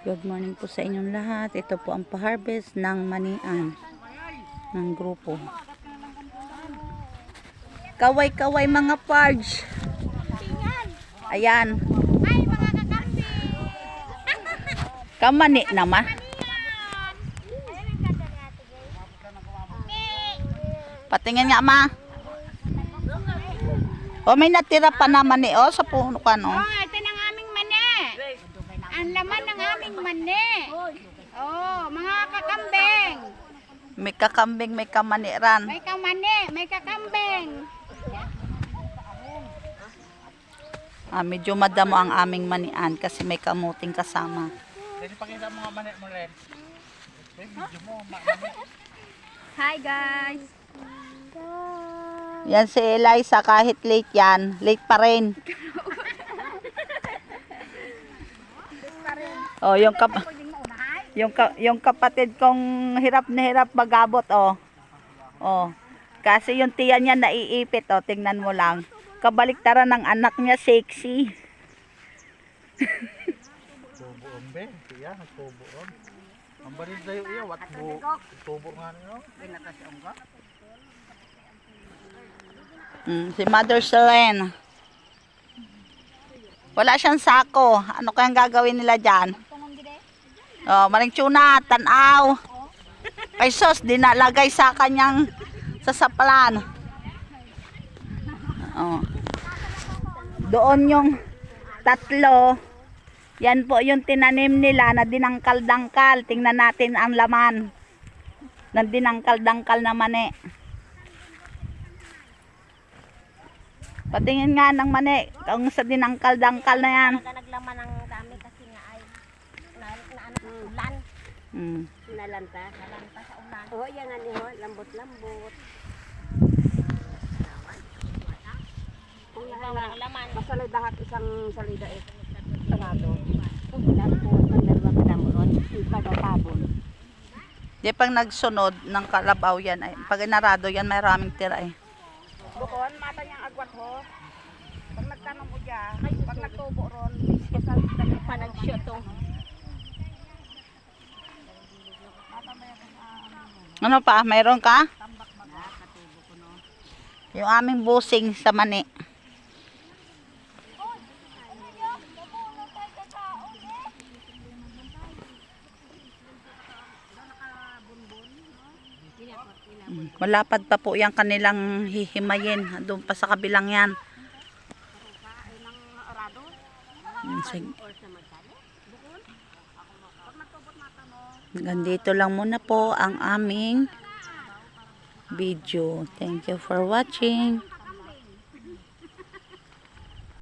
Good morning po sa inyong lahat. Ito po ang pa-harvest ng manian ng grupo. Kaway-kaway mga parge. Ayan. Ay, mga kakampi. Kamani naman. Patingin nga ma. O may natira pa naman eh. O sa puno ka no. Oh, ito ng aming mani. Ang laman ng aming mani. Oh, mga kakambing. May kakambing, may kamaniran. May kamani, may kakambing. Medyo madamo ang aming manian kasi may kamuting kasama. Pwede pakita mga mani mo rin. Video mo, Hi guys. Yan si Eliza, kahit late yan, late pa rin. Oh, yung kapatid kong hirap na hirap magabot, oh. Oh. Kasi yung tiyan niya naiipit, oh, tingnan mo lang. Kabaliktaran ng anak niya, sexy. tubo ombe, iya, tubo om. Ang barin sa'yo iya, wat bu, tubo nga niyo. Si Mother Selene. Wala siyang sako. Ano kayang gagawin nila dyan? Oh, maring tuna, tanaw. Ay sos, dinalagay sa kanyang sasapalan. Oh. Doon yung tatlo. Yan po yung tinanim nila na dinangkal-dangkal. Tingnan natin ang laman ng dinangkal-dangkal na mani. Patingin nga ng mani kung sa dinangkal-dangkal na yan. Naglaman ng dami kasi nga ay ulan. Nalanta sa ulan. Oh, yan nga niyo, lambot-lambot. Kung laman, masalidahat isang salida eh. Sarado. Ulan po, ang dalawang kadamuron, pagkakabon. Di pang nagsunod ng kalabaw yan, ay, pag inarado yan, may maraming tira eh. Bukon, mata niyang agwat ho. Pag nagtanong mo dyan, pag nagtubo ron, isal pa nag-shoto. Ano pa? Mayroon ka? Yung aming busing sa mani. Malapad pa po yung kanilang hihimayin. Doon pa sa kabilang yan. Sige. Ganito lang muna po ang aming video. Thank you for watching.